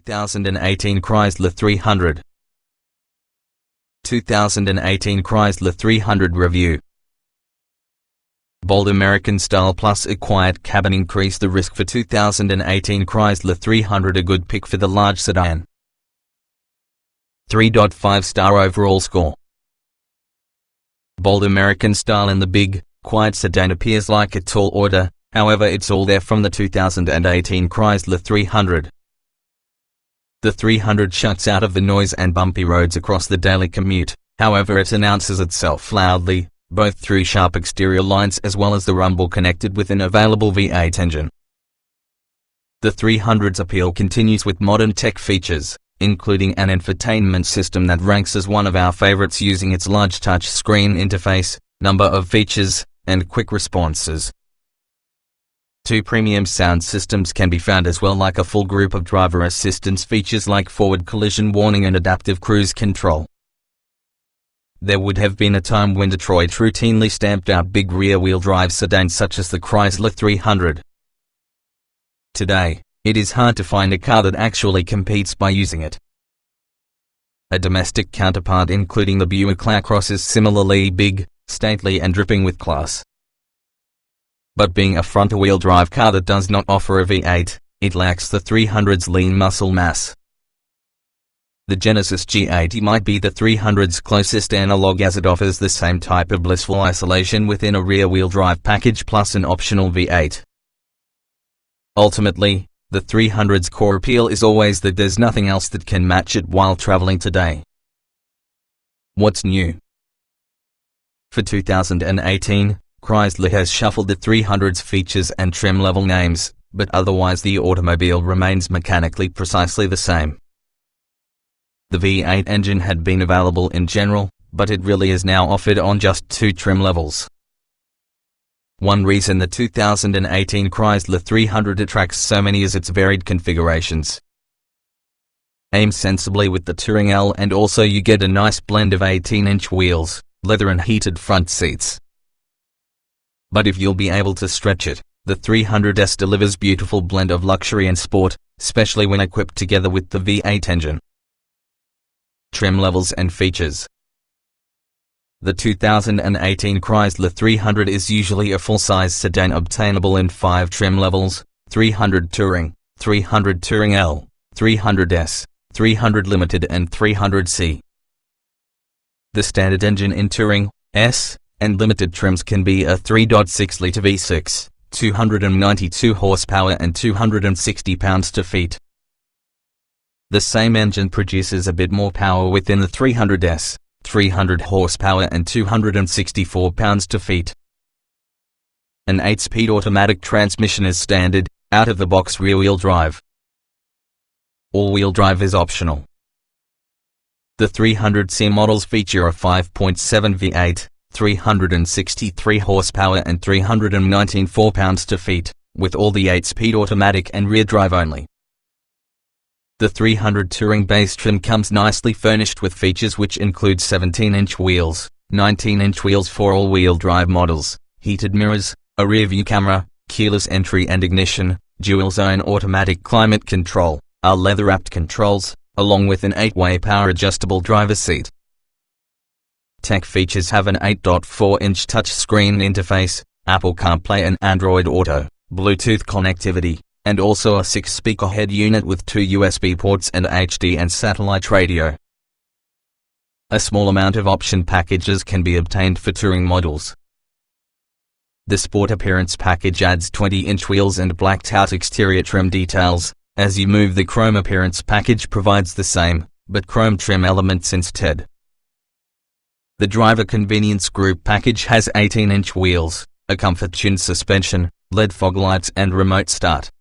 2018 Chrysler 300. 2018 Chrysler 300 Review. Bold American style plus a quiet cabin increase the risk for 2018 Chrysler 300, a good pick for the large sedan. 3.5-star overall score. Bold American style in the big, quiet sedan appears like a tall order, however it's all there from the 2018 Chrysler 300. The 300 shuts out of the noise and bumpy roads across the daily commute, however it announces itself loudly, both through sharp exterior lines as well as the rumble connected with an available V8 engine. The 300's appeal continues with modern tech features, including an infotainment system that ranks as one of our favorites using its large touch-screen interface, number of features, and quick responses. 2 premium sound systems can be found as well, like a full group of driver assistance features like forward collision warning and adaptive cruise control. There would have been a time when Detroit routinely stamped out big rear-wheel drive sedans such as the Chrysler 300. Today, it is hard to find a car that actually competes by using it. A domestic counterpart including the Buick LaCrosse is similarly big, stately and dripping with class. But being a front-wheel drive car that does not offer a V8, it lacks the 300's lean muscle mass. The Genesis G80 might be the 300's closest analog, as it offers the same type of blissful isolation within a rear-wheel drive package plus an optional V8. Ultimately, the 300's core appeal is always that there's nothing else that can match it while traveling today. What's new? For 2018, Chrysler has shuffled the 300's features and trim level names, but otherwise the automobile remains mechanically precisely the same. The V8 engine had been available in general, but it really is now offered on just 2 trim levels. One reason the 2018 Chrysler 300 attracts so many is its varied configurations. Aim sensibly with the Touring L, and also you get a nice blend of 18-inch wheels, leather and heated front seats. But if you'll be able to stretch it, the 300S delivers beautiful blend of luxury and sport, especially when equipped together with the V8 engine. Trim levels and features. The 2018 Chrysler 300 is usually a full-size sedan obtainable in 5 trim levels: 300 Touring, 300 Touring L, 300S, 300 Limited and 300C. The standard engine in Touring, S, and Limited trims can be a 3.6-litre V6, 292 horsepower and 260 pounds-feet. The same engine produces a bit more power within the 300S, 300 horsepower and 264 pounds-feet. An 8-speed automatic transmission is standard, out-of-the-box rear-wheel drive. All-wheel drive is optional. The 300C models feature a 5.7 V8, 363 horsepower and 394 pounds-feet, with all the 8-speed automatic and rear drive only. The 300 Touring base trim comes nicely furnished with features which include 17-inch wheels, 19-inch wheels for all-wheel drive models, heated mirrors, a rear-view camera, keyless entry and ignition, dual-zone automatic climate control, leather-wrapped controls, along with an 8-way power-adjustable driver's seat. Tech features have an 8.4-inch touchscreen interface, Apple CarPlay and Android Auto, Bluetooth connectivity, and also a 6-speaker head unit with 2 USB ports and HD and satellite radio. A small amount of option packages can be obtained for touring models. The Sport Appearance package adds 20-inch wheels and blacked-out exterior trim details. As you move, the Chrome Appearance package provides the same, but chrome trim elements instead. The Driver Convenience Group package has 18-inch wheels, a comfort-tuned suspension, LED fog lights and remote start.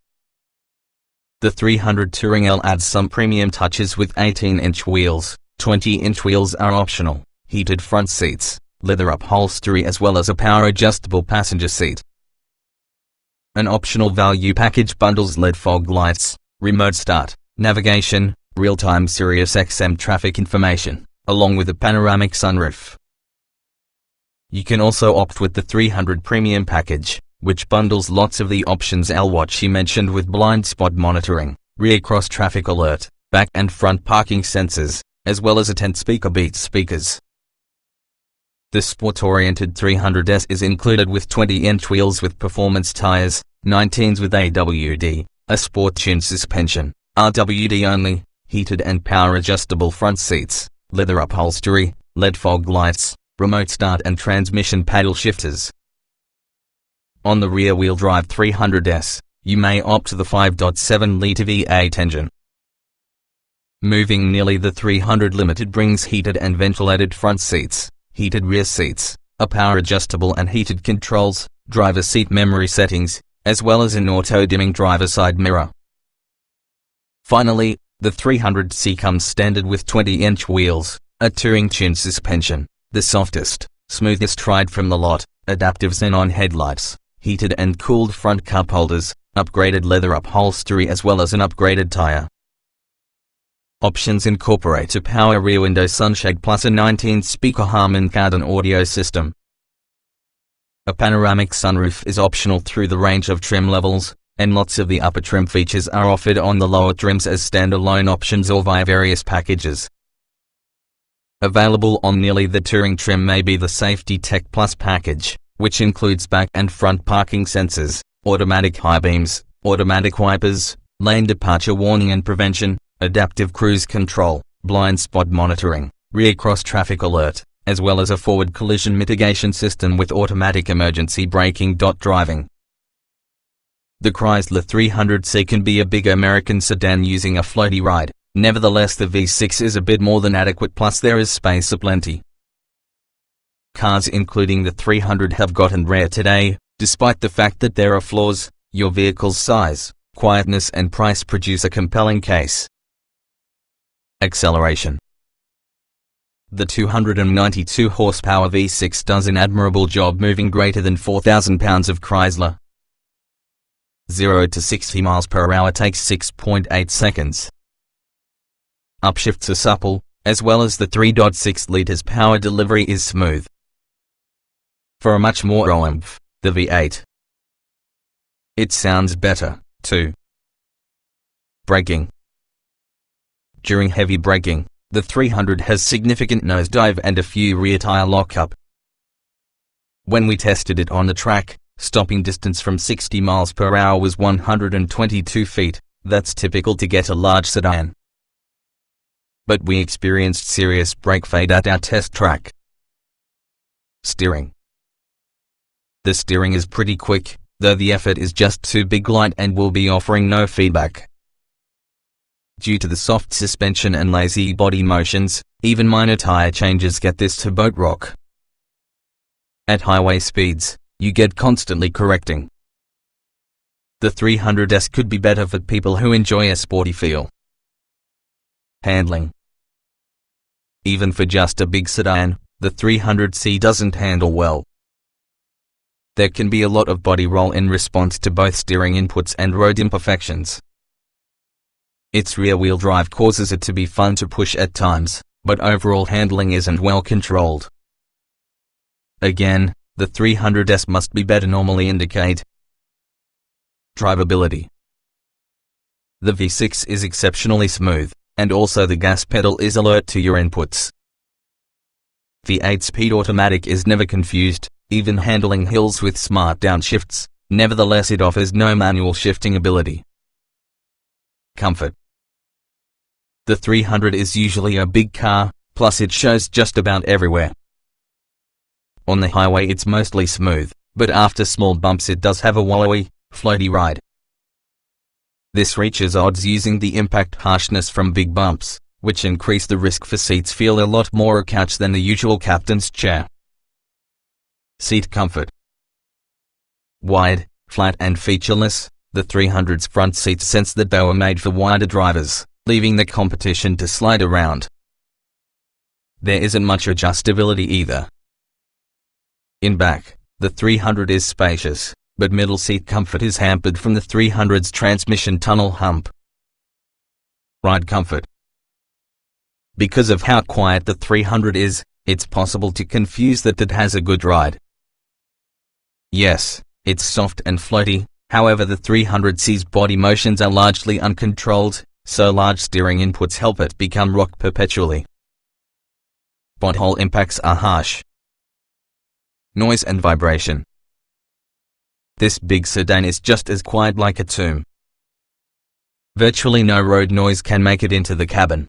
The 300 Touring L adds some premium touches with 18-inch wheels. 20-inch wheels are optional, heated front seats, leather upholstery as well as a power-adjustable passenger seat. An optional value package bundles LED fog lights, remote start, navigation, real-time SiriusXM traffic information, along with a panoramic sunroof. You can also opt with the 300 Premium package, which bundles lots of the options L-Watch he mentioned with blind spot monitoring, rear cross traffic alert, back and front parking sensors, as well as a 10-speaker Beats speakers. The sport-oriented 300S is included with 20-inch wheels with performance tires, 19s with AWD, a sport-tuned suspension, RWD only, heated and power-adjustable front seats, leather upholstery, LED fog lights, remote start and transmission paddle shifters. On the rear-wheel drive 300S, you may opt for the 5.7-litre V8 engine. Moving nearly the 300 Limited brings heated and ventilated front seats, heated rear seats, a power-adjustable and heated controls, driver seat memory settings, as well as an auto-dimming driver side mirror. Finally, the 300C comes standard with 20-inch wheels, a touring-tuned suspension, the softest, smoothest ride from the lot, adaptive xenon headlights, heated and cooled front cup holders, upgraded leather upholstery as well as an upgraded tire. Options incorporate a power rear window sunshade plus a 19-speaker Harman Kardon audio system. A panoramic sunroof is optional through the range of trim levels, and lots of the upper trim features are offered on the lower trims as standalone options or via various packages. Available on nearly the touring trim may be the Safety Tech Plus package, which includes back and front parking sensors, automatic high beams, automatic wipers, lane departure warning and prevention, adaptive cruise control, blind spot monitoring, rear cross traffic alert, as well as a forward collision mitigation system with automatic emergency braking. Driving. The Chrysler 300C can be a big American sedan using a floaty ride. Nevertheless, the V6 is a bit more than adequate, plus there is space aplenty. Cars including the 300 have gotten rare today, despite the fact that there are flaws. Your vehicle's size, quietness and price produce a compelling case. Acceleration. The 292 horsepower V6 does an admirable job moving greater than 4,000 pounds of Chrysler. 0 to 60 miles per hour takes 6.8 seconds. Upshifts are supple, as well as the 3.6 liters power delivery is smooth. For a much more oomph, the V8. It sounds better, too. Braking. During heavy braking, the 300 has significant nosedive and a few rear tire lockup. When we tested it on the track, stopping distance from 60 miles per hour was 122 feet, that's typical to get a large sedan. But we experienced serious brake fade at our test track. Steering. The steering is pretty quick, though the effort is just too big, light and will be offering no feedback. Due to the soft suspension and lazy body motions, even minor tire changes get this to boat rock. At highway speeds, you get constantly correcting. The 300S could be better for people who enjoy a sporty feel. Handling. Even for just a big sedan, the 300C doesn't handle well. There can be a lot of body roll in response to both steering inputs and road imperfections. Its rear-wheel drive causes it to be fun to push at times, but overall handling isn't well controlled. Again, the 300S must be better. Normally indicate. Drivability. The V6 is exceptionally smooth, and also the gas pedal is alert to your inputs. The 8-speed automatic is never confused, even handling hills with smart downshifts. Nevertheless, it offers no manual shifting ability. Comfort. The 300 is usually a big car, plus it shows just about everywhere. On the highway it's mostly smooth, but after small bumps it does have a wallowy, floaty ride. This reaches odds using the impact harshness from big bumps, which increase the risk for seats feel a lot more a couch than the usual captain's chair. Seat comfort. Wide, flat and featureless, the 300's front seats sense that they were made for wider drivers, leaving the competition to slide around. There isn't much adjustability either. In back, the 300 is spacious, but middle seat comfort is hampered from the 300's transmission tunnel hump. Ride comfort. Because of how quiet the 300 is, it's possible to confuse that it has a good ride. Yes, it's soft and floaty, however the 300C's body motions are largely uncontrolled, so large steering inputs help it become rock perpetually. Pothole impacts are harsh. Noise and vibration. This big sedan is just as quiet like a tomb. Virtually no road noise can make it into the cabin.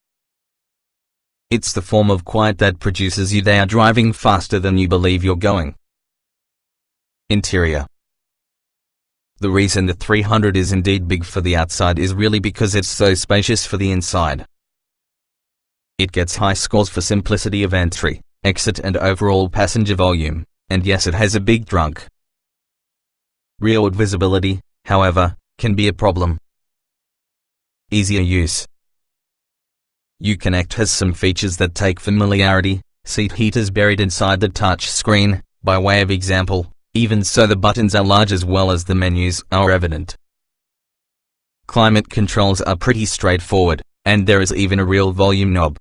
It's the form of quiet that produces you they are driving faster than you believe you're going. Interior. The reason the 300 is indeed big for the outside is really because it's so spacious for the inside. It gets high scores for simplicity of entry, exit and overall passenger volume, and yes, it has a big trunk. Rearward visibility, however, can be a problem. Easier use. Uconnect has some features that take familiarity, seat heaters buried inside the touch screen, by way of example, even so the buttons are large as well as the menus are evident. Climate controls are pretty straightforward, and there is even a real volume knob.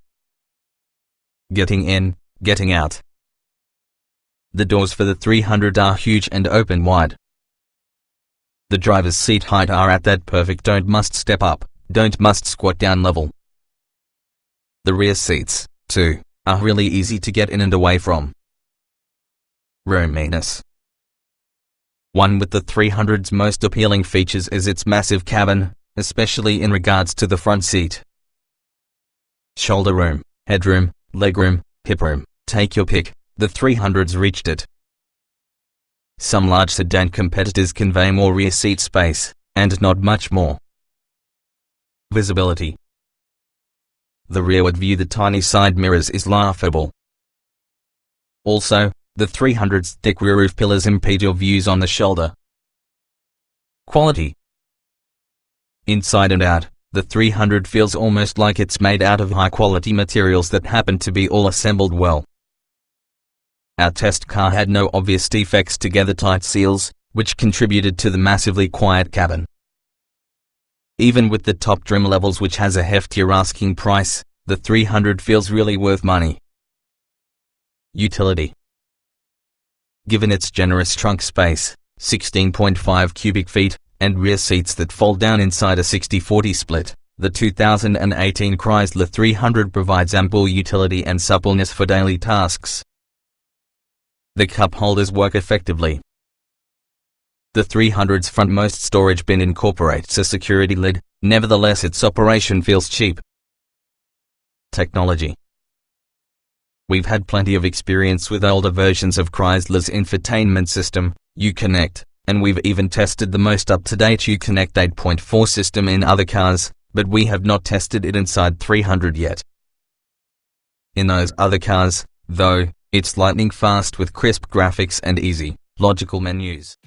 Getting in, getting out. The doors for the 300 are huge and open wide. The driver's seat height are at that perfect don't must step up, don't must squat down level. The rear seats, too, are really easy to get in and away from. Roominess. One with the 300's most appealing features is its massive cabin, especially in regards to the front seat. Shoulder room, headroom, legroom, hip room, take your pick, the 300's reached it. Some large sedan competitors convey more rear seat space, and not much more. Visibility. The rearward view, the tiny side mirrors, is laughable. Also, the 300's thick rear roof pillars impede your views on the shoulder. Quality. Inside and out, the 300 feels almost like it's made out of high-quality materials that happen to be all assembled well. Our test car had no obvious defects to gather tight seals, which contributed to the massively quiet cabin. Even with the top trim levels, which has a heftier asking price, the 300 feels really worth money. Utility. Given its generous trunk space, 16.5 cubic feet, and rear seats that fold down inside a 60-40 split, the 2018 Chrysler 300 provides ample utility and suppleness for daily tasks. The cup holders work effectively. The 300's frontmost storage bin incorporates a security lid, nevertheless its operation feels cheap. Technology. We've had plenty of experience with older versions of Chrysler's infotainment system, Uconnect, and we've even tested the most up-to-date Uconnect 8.4 system in other cars, but we have not tested it inside 300 yet. In those other cars, though, it's lightning fast with crisp graphics and easy, logical menus.